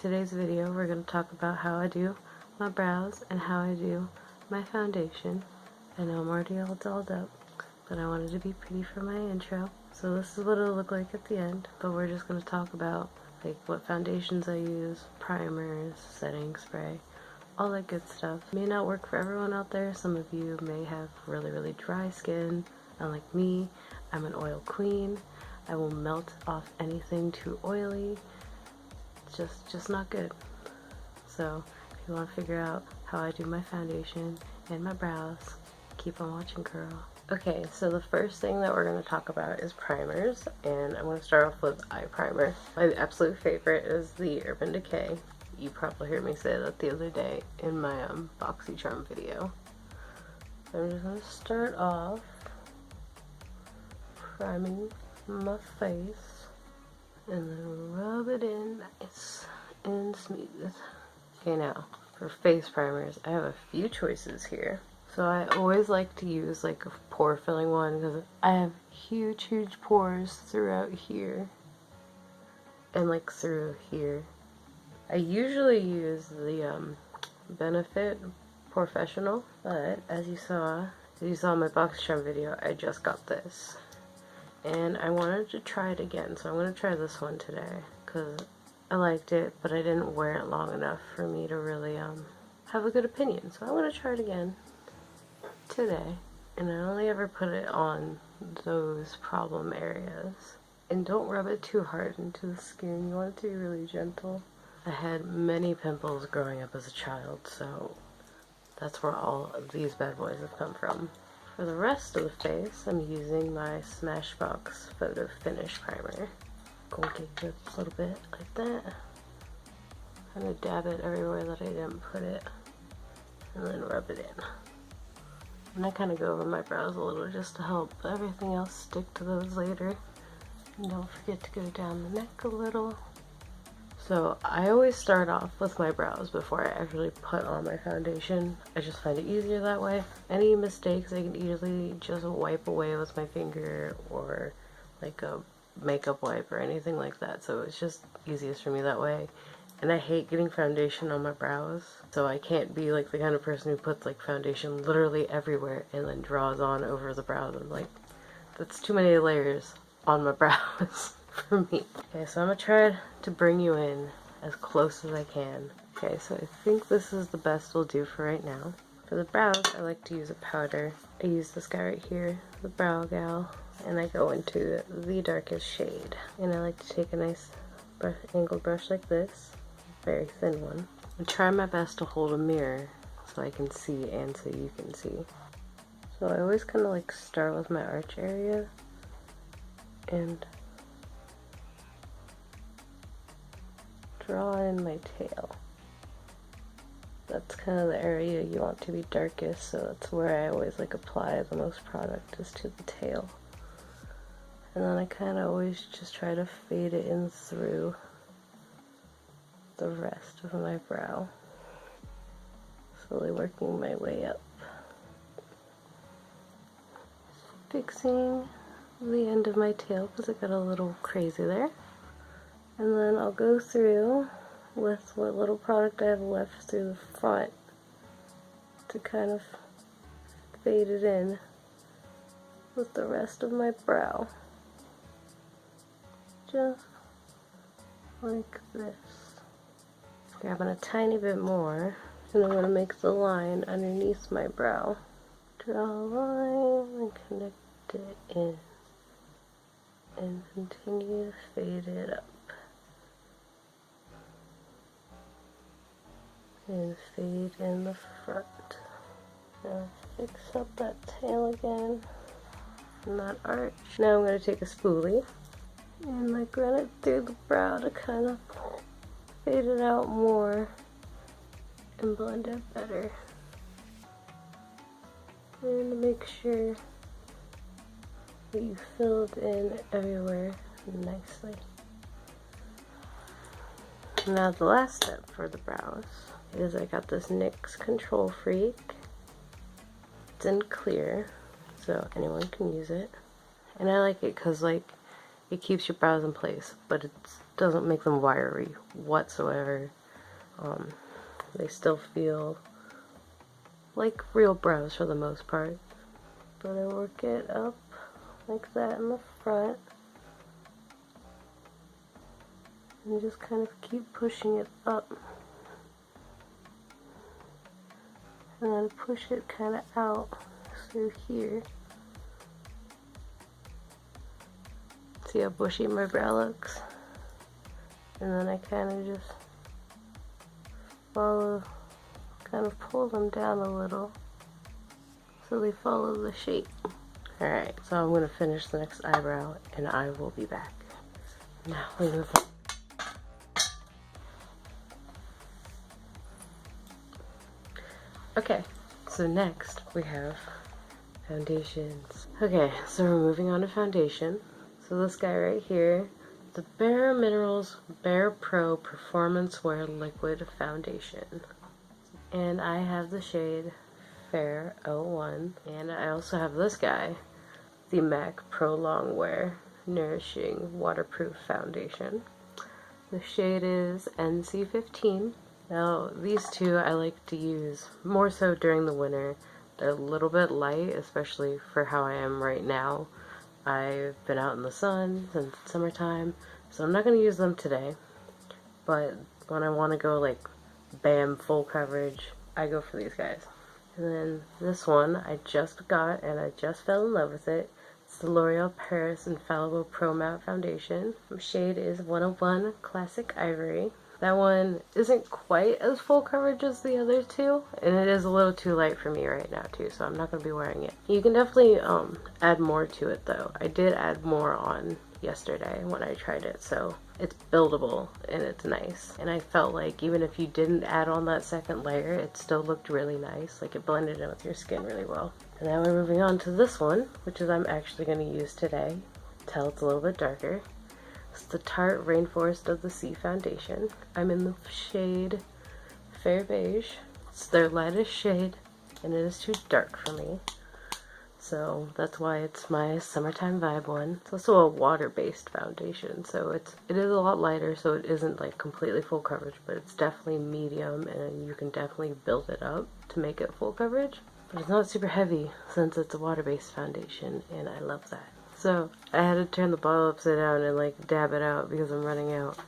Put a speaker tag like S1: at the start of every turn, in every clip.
S1: today's video we're going to talk about how I do my brows and how I do my foundation. I know I'm already all dolled up, but I wanted to be pretty for my intro. So this is what it'll look like at the end, but we're just going to talk about like what foundations I use, primers, setting spray, all that good stuff. It may not work for everyone out there. Some of you may have really dry skin. Unlike me, I'm an oil queen. I will melt off anything too oily. It's just not good. So if you want to figure out how I do my foundation and my brows, keep on watching, girl. Okay, so the first thing that we're going to talk about is primers, and I'm going to start off with eye primer. My absolute favorite is the Urban Decay. You probably heard me say that the other day in my BoxyCharm video. So I'm just going to start off priming my face and then rub it in nice and smooth. Okay, now for face primers, I have a few choices here. So I always like to use like a pore filling one because I have huge pores throughout here and like through here. I usually use the Benefit Professional, but as you saw in my BoxyCharm video, I just got this. And I wanted to try it again, so I'm going to try this one today because I liked it, but I didn't wear it long enough for me to really have a good opinion. So I'm going to try it again today, and I only ever put it on those problem areas. And don't rub it too hard into the skin. You want it to be really gentle. I had many pimples growing up as a child, so that's where all of these bad boys have come from. For the rest of the face, I'm using my Smashbox Photo Finish Primer. Gold it a little bit like that. Kind of dab it everywhere that I didn't put it, and then rub it in. And I kind of go over my brows a little just to help everything else stick to those later. And don't forget to go down the neck a little. So I always start off with my brows before I actually put on my foundation. I just find it easier that way. Any mistakes I can easily just wipe away with my finger or like a makeup wipe or anything like that. So it's just easiest for me that way. And I hate getting foundation on my brows. So I can't be like the kind of person who puts like foundation literally everywhere and then draws on over the brows. I'm like, that's too many layers on my brows. For me. Okay, so I'm gonna try to bring you in as close as I can. Okay, so I think this is the best we'll do for right now. For the brows, I like to use a powder. I use this guy right here, the Brow Gal, and I go into the darkest shade. And I like to take a nice angled brush like this, a very thin one, and try my best to hold a mirror so I can see and so you can see. So I always kind of like start with my arch area and draw in my tail. That's kind of the area you want to be darkest, so that's where I always like apply the most product, is to the tail. And then I kind of always just try to fade it in through the rest of my brow, slowly working my way up. Fixing the end of my tail because it got a little crazy there. And then I'll go through with what little product I have left through the front to kind of fade it in with the rest of my brow. Just like this. Grabbing a tiny bit more, and I'm going to make the line underneath my brow. Draw a line and connect it in. And continue to fade it up. And fade in the front. Now fix up that tail again and that arch. Now I'm going to take a spoolie and like run it through the brow to kind of fade it out more and blend it better. And make sure that you filled in everywhere nicely. Now the last step for the brows is I got this NYX Control Freak. It's in clear, so anyone can use it. And I like it because like It keeps your brows in place, but it doesn't make them wiry whatsoever. They still feel like real brows for the most part. But I work it up like that in the front. And just kind of keep pushing it up. And then push it kind of out through here. See how bushy my brow looks? And then I kind of just follow, kind of pull them down a little so they follow the shape. Alright, so I'm going to finish the next eyebrow and I will be back. Now we move on. Okay, so next we have foundations. Okay, so we're moving on to foundation. So this guy right here, the Bare Minerals Bare Pro Performance Wear Liquid Foundation. And I have the shade Fair 01. And I also have this guy, the MAC Pro Longwear Nourishing Waterproof Foundation. The shade is NC15. Now, these two I like to use more so during the winter. They're a little bit light, especially for how I am right now. I've been out in the sun since summertime, so I'm not going to use them today. But when I want to go like bam, full coverage, I go for these guys. And then this one I just got and I just fell in love with it. It's the L'Oreal Paris Infallible Pro Matte Foundation. The shade is 101 Classic Ivory. That one isn't quite as full coverage as the other two, and it is a little too light for me right now too, so I'm not going to be wearing it. You can definitely add more to it though. I did add more on yesterday when I tried it, so it's buildable and it's nice. And I felt like even if you didn't add on that second layer, it still looked really nice. Like it blended in with your skin really well. And now we're moving on to this one, which is I'm actually going to use today. Tell it's a little bit darker. It's the Tarte Rainforest of the Sea Foundation. I'm in the shade Fair Beige. It's their lightest shade, and it is too dark for me. So that's why it's my summertime vibe one. It's also a water-based foundation, so it is a lot lighter, so it isn't like completely full coverage, but it's definitely medium, and you can definitely build it up to make it full coverage. But it's not super heavy since it's a water-based foundation, and I love that. So I had to turn the bottle upside down and like dab it out because I'm running out.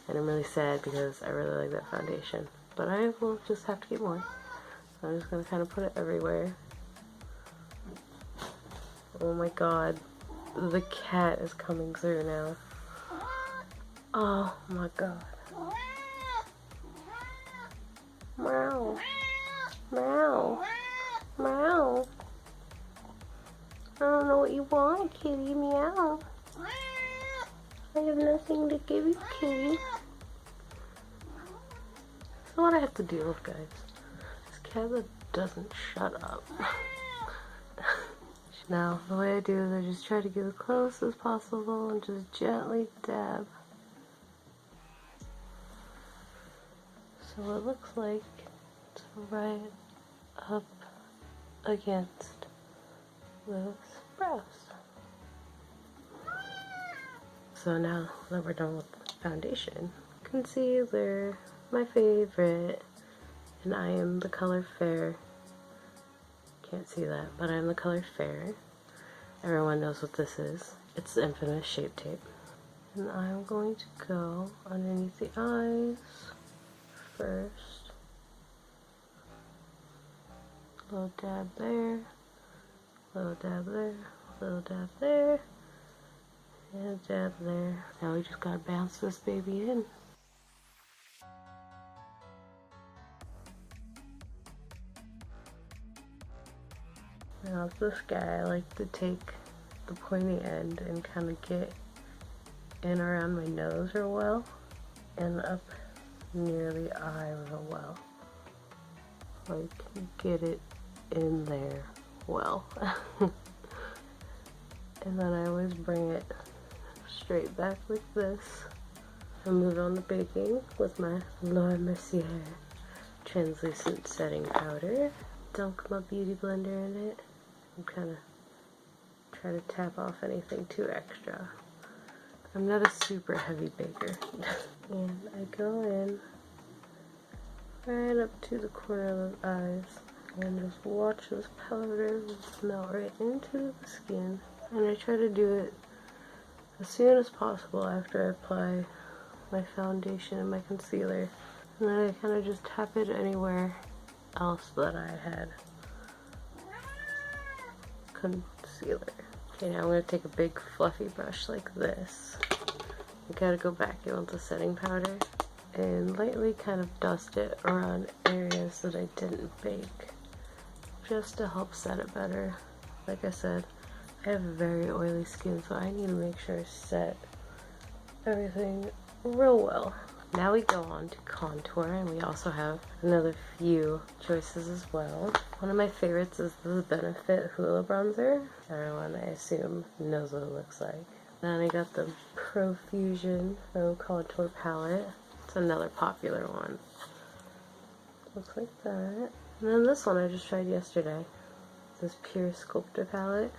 S1: And I'm really sad because I really like that foundation. But I will just have to get more. So I'm just going to kind of put it everywhere. Oh my god. The cat is coming through now. Oh my god. Meow. Meow. Meow. I don't know what you want, kitty. Meow. I have nothing to give you, kitty. That's what I have to deal with, guys. This cat that doesn't shut up. Now, the way I do is I just try to get as close as possible and just gently dab. So it looks like it's right up against those brows. So now that we're done with the foundation, concealer, my favorite, and I am the color Fair. Can't see that, but I'm the color Fair. Everyone knows what this is. It's the infamous Shape Tape. And I'm going to go underneath the eyes first. Little dab there. Little dab there, little dab there, and a dab there. Now we just gotta bounce this baby in. Now this guy, I like to take the pointy end and kind of get in around my nose real well, and up near the eye real well. Like, get it in there well. And then I always bring it straight back like this and move on to baking with my Laura Mercier translucent setting powder. Dunk my beauty blender in it and kind of try to tap off anything too extra. I'm not a super heavy baker. And I go in right up to the corner of the eyes and just watch this powder melt right into the skin. And I try to do it as soon as possible after I apply my foundation and my concealer. And then I kind of just tap it anywhere else that I had concealer. Okay, now I'm going to take a big fluffy brush like this. I gotta go back in with the setting powder and lightly kind of dust it around areas that I didn't bake, just to help set it better. Like I said, I have very oily skin, so I need to make sure I set everything real well. Now we go on to contour, and we also have another few choices as well. One of my favorites is the Benefit Hoola Bronzer. Everyone, I assume, knows what it looks like. Then I got the Profusion Faux Contour Palette. It's another popular one. Looks like that. And then this one I just tried yesterday. This Pure Sculptor palette.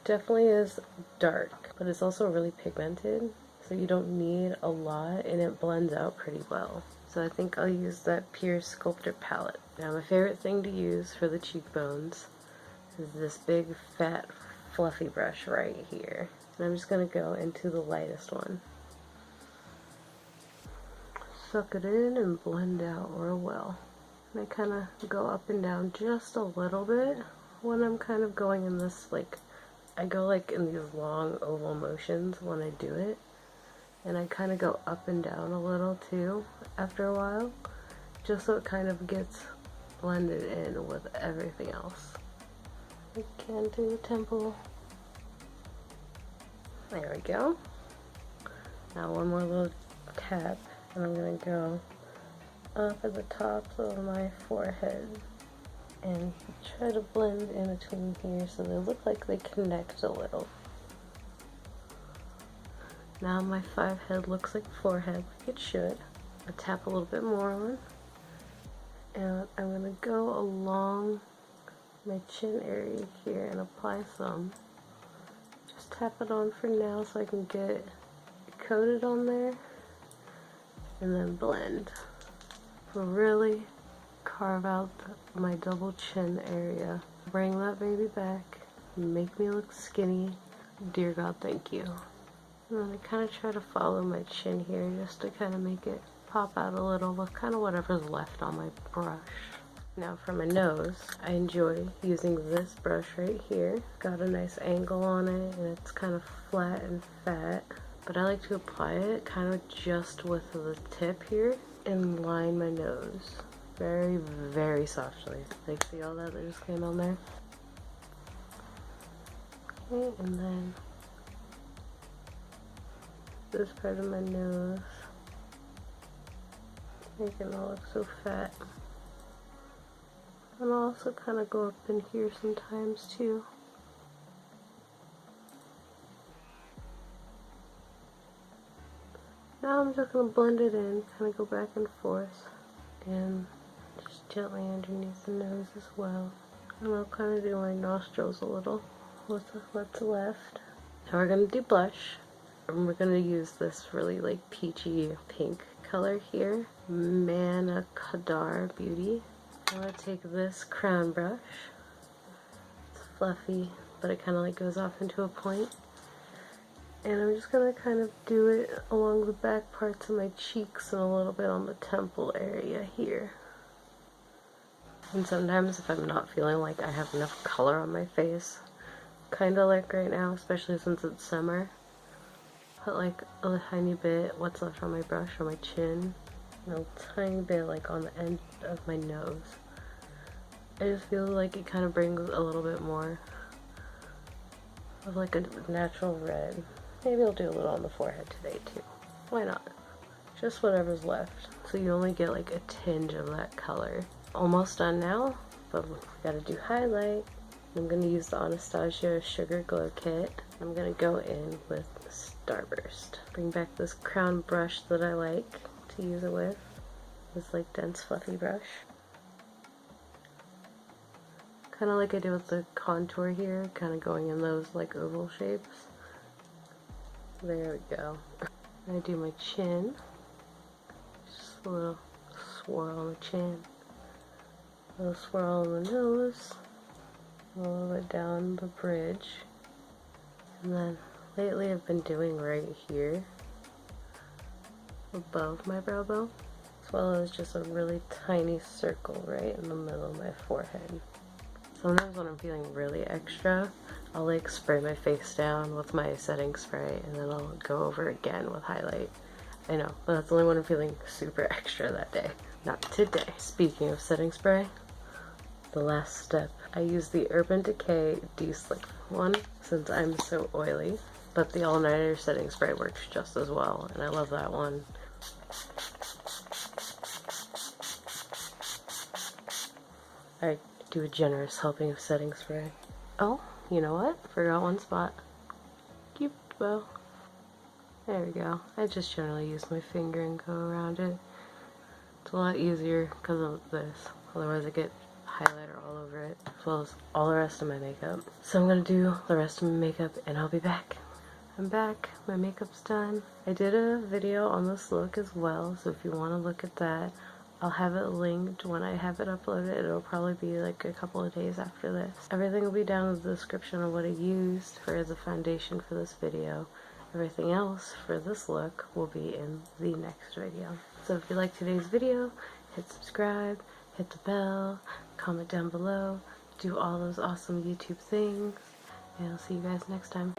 S1: Definitely is dark, but it's also really pigmented, so you don't need a lot, and it blends out pretty well. So I think I'll use that Pure Sculptor palette. Now my favorite thing to use for the cheekbones is this big fat fluffy brush right here. And I'm just going to go into the lightest one. Suck it in and blend out real well. And I kind of go up and down just a little bit when I'm kind of going in this, like, I go like in these long oval motions when I do it. And I kind of go up and down a little too after a while, just so it kind of gets blended in with everything else. I can do the temple. There we go. Now one more little tap, and I'm going to go up at the tops of my forehead and try to blend in between here so they look like they connect a little. Now my 5 head looks like 4 head, like it should. I tap a little bit more on, and I'm going to go along my chin area here and apply some. Just tap it on for now so I can get it coated on there, and then blend. Really carve out my double chin area. Bring that baby back, make me look skinny. Dear God, thank you. And then I kind of try to follow my chin here just to kind of make it pop out a little with kind of whatever's left on my brush. Now for my nose, I enjoy using this brush right here. Got a nice angle on it, and it's kind of flat and fat. But I like to apply it kind of just with the tip here and line my nose very, very softly. Like, see all that just came on there? Okay, and then this part of my nose, make it not look so fat. And I'll also kind of go up in here sometimes too. Now I'm just going to blend it in, kind of go back and forth, and just gently underneath the nose as well. And I'll kind of do my nostrils a little with what's left. Now we're going to do blush, and we're going to use this really like peachy pink color here, Manna Kadar Beauty. I'm going to take this crown brush. It's fluffy, but it kind of like goes off into a point. And I'm just going to kind of do it along the back parts of my cheeks and a little bit on the temple area here. And sometimes if I'm not feeling like I have enough color on my face, kind of like right now, especially since it's summer, put like a tiny bit what's left on my brush on my chin, and a tiny bit like on the end of my nose. I just feel like it kind of brings a little bit more of like a natural red. Maybe I'll do a little on the forehead today too. Why not? Just whatever's left. So you only get like a tinge of that color. Almost done now, but we gotta do highlight. I'm gonna use the Anastasia Sugar Glow Kit. I'm gonna go in with Starburst. Bring back this crown brush that I like to use it with. This like dense fluffy brush. Kind of like I did with the contour here, kind of going in those like oval shapes. There we go. I do my chin. Just a little swirl on the chin. A little swirl on the nose. A little bit down the bridge. And then lately I've been doing right here, above my brow bone, as well as just a really tiny circle right in the middle of my forehead. Sometimes when I'm feeling really extra, I'll like spray my face down with my setting spray and then I'll go over again with highlight. I know, but that's only when I'm feeling super extra that day. Not today. Speaking of setting spray, the last step. I use the Urban Decay De-Slick one since I'm so oily, but the All Nighter setting spray works just as well, and I love that one. I do a generous helping of setting spray. Oh, you know what? Forgot one spot. Cute bow. There we go. I just generally use my finger and go around it. It's a lot easier because of this. Otherwise I get highlighter all over it, as well as all the rest of my makeup. So I'm gonna do the rest of my makeup and I'll be back. I'm back. My makeup's done. I did a video on this look as well, so if you want to look at that, I'll have it linked when I have it uploaded. It'll probably be like a couple of days after this. Everything will be down in the description of what I used for the foundation for this video. Everything else for this look will be in the next video. So if you liked today's video, hit subscribe, hit the bell, comment down below, do all those awesome YouTube things, and I'll see you guys next time.